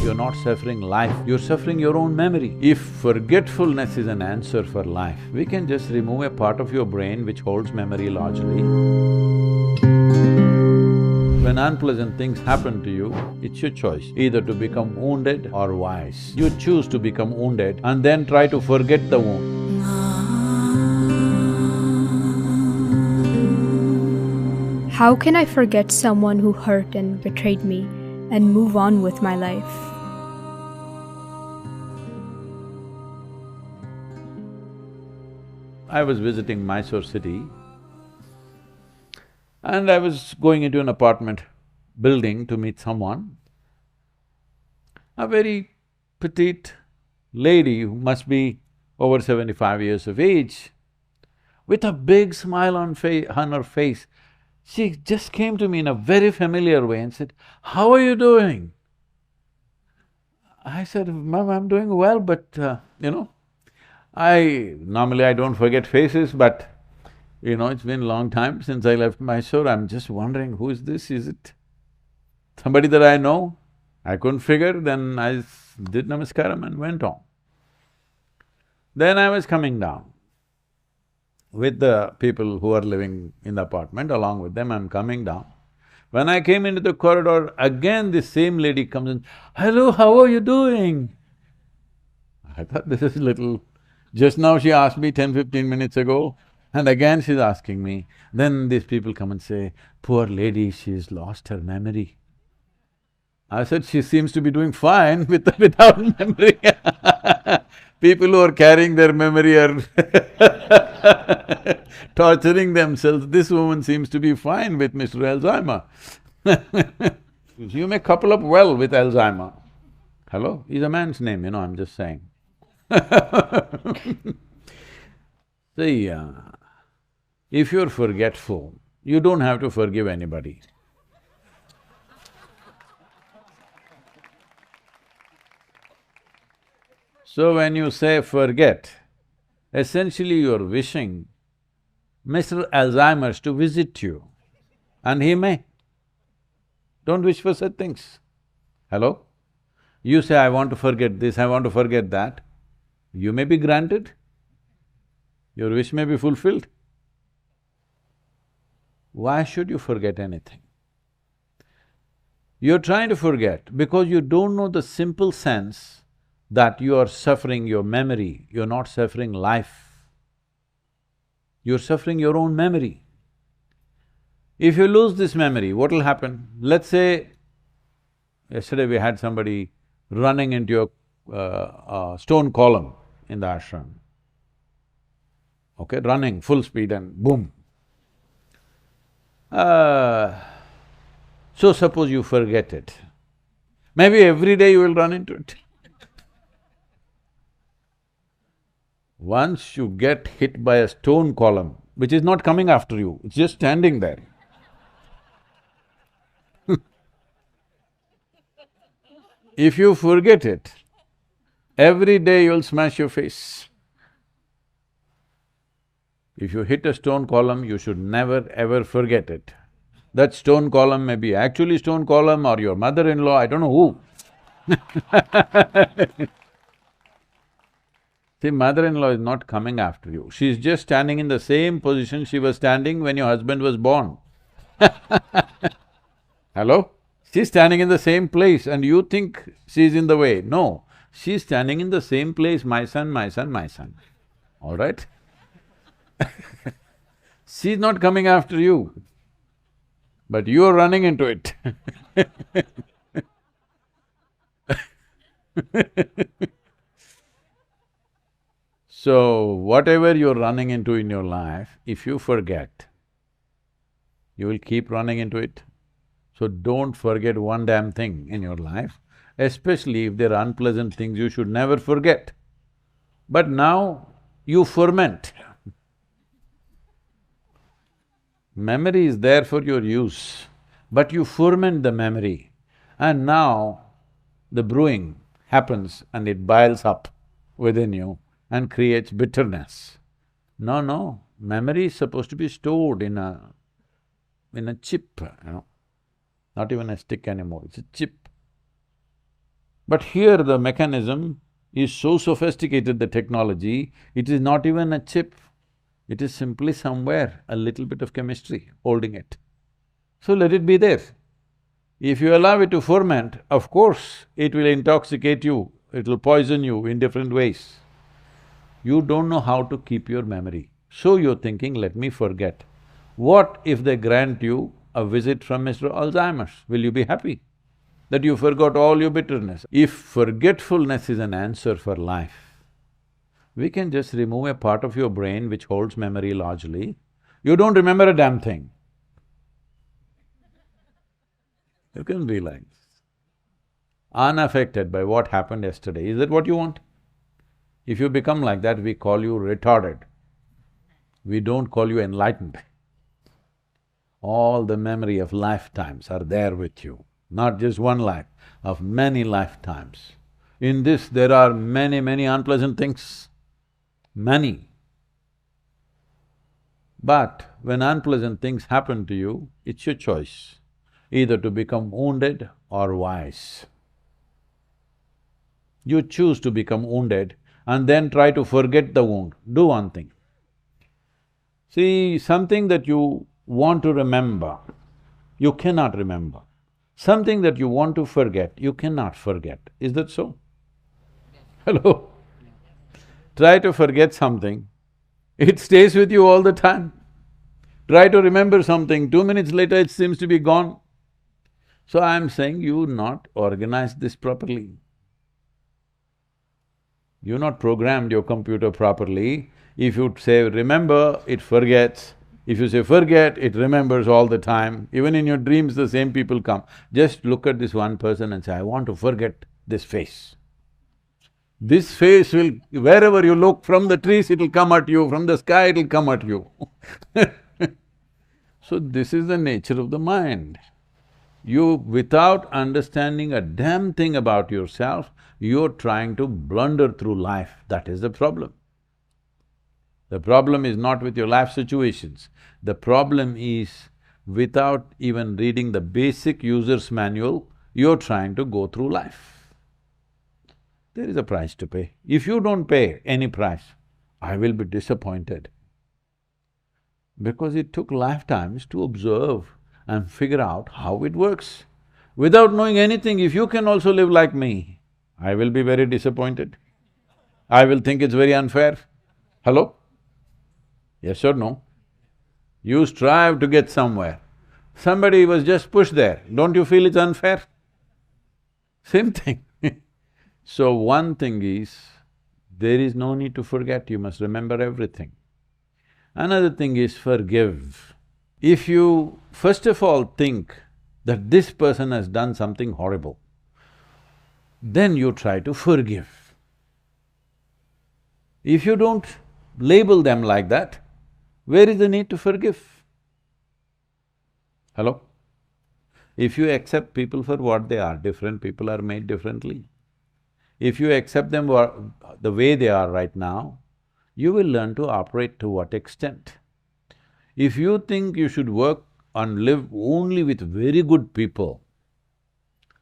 You're not suffering life, you're suffering your own memory. If forgetfulness is an answer for life, we can just remove a part of your brain which holds memory largely. When unpleasant things happen to you, it's your choice, either to become wounded or wise. You choose to become wounded and then try to forget the wound. How can I forget someone who hurt and betrayed me and move on with my life? I was visiting Mysore city and I was going into an apartment building to meet someone. A very petite lady who must be over 75 years of age, with a big smile on her face, she just came to me in a very familiar way and said, "How are you doing?" I said, "Ma'am, I'm doing well, but normally I don't forget faces, but it's been a long time since I left Mysore. I'm just wondering, who is this? Is it somebody that I know?" I couldn't figure, then I did namaskaram and went on. Then I was coming down with the people who are living in the apartment, along with them I'm coming down. When I came into the corridor, again this same lady comes in, "Hello, how are you doing?" I thought this is little… Just now she asked me 10-15 minutes ago, and again she's asking me. Then these people come and say, "Poor lady, she's lost her memory." I said, "She seems to be doing fine without memory." People who are carrying their memory are torturing themselves. This woman seems to be fine with Mr. Alzheimer. You may couple up well with Alzheimer. Hello? Is a man's name, I'm just saying. See, if you're forgetful, you don't have to forgive anybody. So when you say forget, essentially you're wishing Mr. Alzheimer's to visit you, and he may. Don't wish for such things. Hello? You say, "I want to forget this, I want to forget that." You may be granted, your wish may be fulfilled. Why should you forget anything? You're trying to forget because you don't know the simple sense that you are suffering your memory, you're not suffering life. You're suffering your own memory. If you lose this memory, what will happen? Let's say, yesterday we had somebody running into a stone column in the ashram. Okay, running full speed and boom. So suppose you forget it. Maybe every day you will run into it. Once you get hit by a stone column, which is not coming after you, it's just standing there. If you forget it, every day you'll smash your face. If you hit a stone column, you should never ever forget it. That stone column may be actually stone column or your mother-in-law, I don't know who. See, mother-in-law is not coming after you, she's just standing in the same position she was standing when your husband was born. Hello? She's standing in the same place and you think she's in the way. No, she's standing in the same place, my son, my son, my son. All right? She's not coming after you, but you're running into it. So, whatever you're running into in your life, if you forget, you will keep running into it. So don't forget one damn thing in your life, especially if there are unpleasant things you should never forget. But now you ferment. Memory is there for your use, but you ferment the memory, and now the brewing happens and it boils up within you and creates bitterness. No, memory is supposed to be stored in a chip, not even a stick anymore, it's a chip. But here the mechanism is so sophisticated, the technology, it is not even a chip, it is simply somewhere a little bit of chemistry holding it. So let it be there. If you allow it to ferment, of course, it will intoxicate you, it will poison you in different ways. You don't know how to keep your memory, so you're thinking, let me forget. What if they grant you a visit from Mr. Alzheimer's? Will you be happy that you forgot all your bitterness? If forgetfulness is an answer for life, we can just remove a part of your brain which holds memory largely. You don't remember a damn thing. You can be like this, unaffected by what happened yesterday. Is that what you want? If you become like that, we call you retarded. We don't call you enlightened. All the memory of lifetimes are there with you, not just one life, of many lifetimes. In this, there are many unpleasant things, many. But when unpleasant things happen to you, it's your choice, either to become wounded or wise. You choose to become wounded and then try to forget the wound. Do one thing. See, something that you want to remember, you cannot remember. Something that you want to forget, you cannot forget. Is that so? Hello? Try to forget something, it stays with you all the time. Try to remember something, 2 minutes later it seems to be gone. So I'm saying you not organized this properly. You're not programmed your computer properly. If you say remember, it forgets. If you say forget, it remembers all the time. Even in your dreams, the same people come. Just look at this one person and say, I want to forget this face. This face will… wherever you look, from the trees it'll come at you, from the sky it'll come at you. So this is the nature of the mind. You, without understanding a damn thing about yourself, you're trying to blunder through life, that is the problem. The problem is not with your life situations, the problem is without even reading the basic user's manual, you're trying to go through life. There is a price to pay. If you don't pay any price, I will be disappointed. Because it took lifetimes to observe and figure out how it works. Without knowing anything, if you can also live like me, I will be very disappointed. I will think it's very unfair. Hello? Yes or no? You strive to get somewhere. Somebody was just pushed there, don't you feel it's unfair? Same thing. So one thing is, there is no need to forget, you must remember everything. Another thing is forgive. If you first of all think that this person has done something horrible, then you try to forgive. If you don't label them like that, where is the need to forgive? Hello? If you accept people for what they are, different people are made differently. If you accept them the way they are right now, you will learn to operate to what extent. If you think you should work and live only with very good people,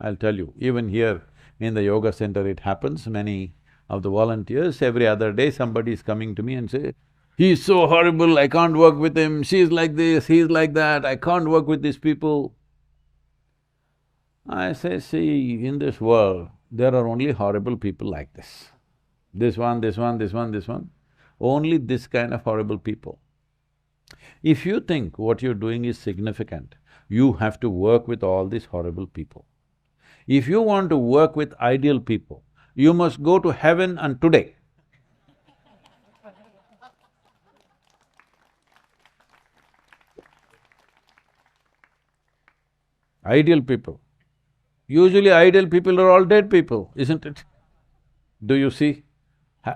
I'll tell you, even here in the yoga center it happens, many of the volunteers, every other day somebody is coming to me and say, he's so horrible, I can't work with him, she's like this, he's like that, I can't work with these people. I say, see, in this world, there are only horrible people like this. This one, this one, this one, this one, only this kind of horrible people. If you think what you're doing is significant, you have to work with all these horrible people. If you want to work with ideal people, you must go to heaven and today. Ideal people. Usually ideal people are all dead people, isn't it? Do you see?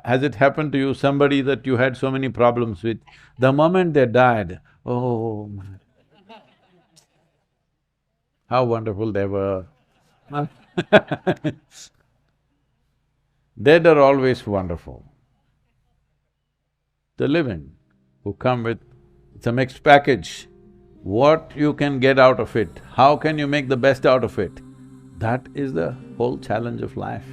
Has it happened to you, somebody that you had so many problems with, the moment they died, oh, how wonderful they were. Dead are always wonderful. The living, who come with some mixed package, what you can get out of it, how can you make the best out of it. That is the whole challenge of life.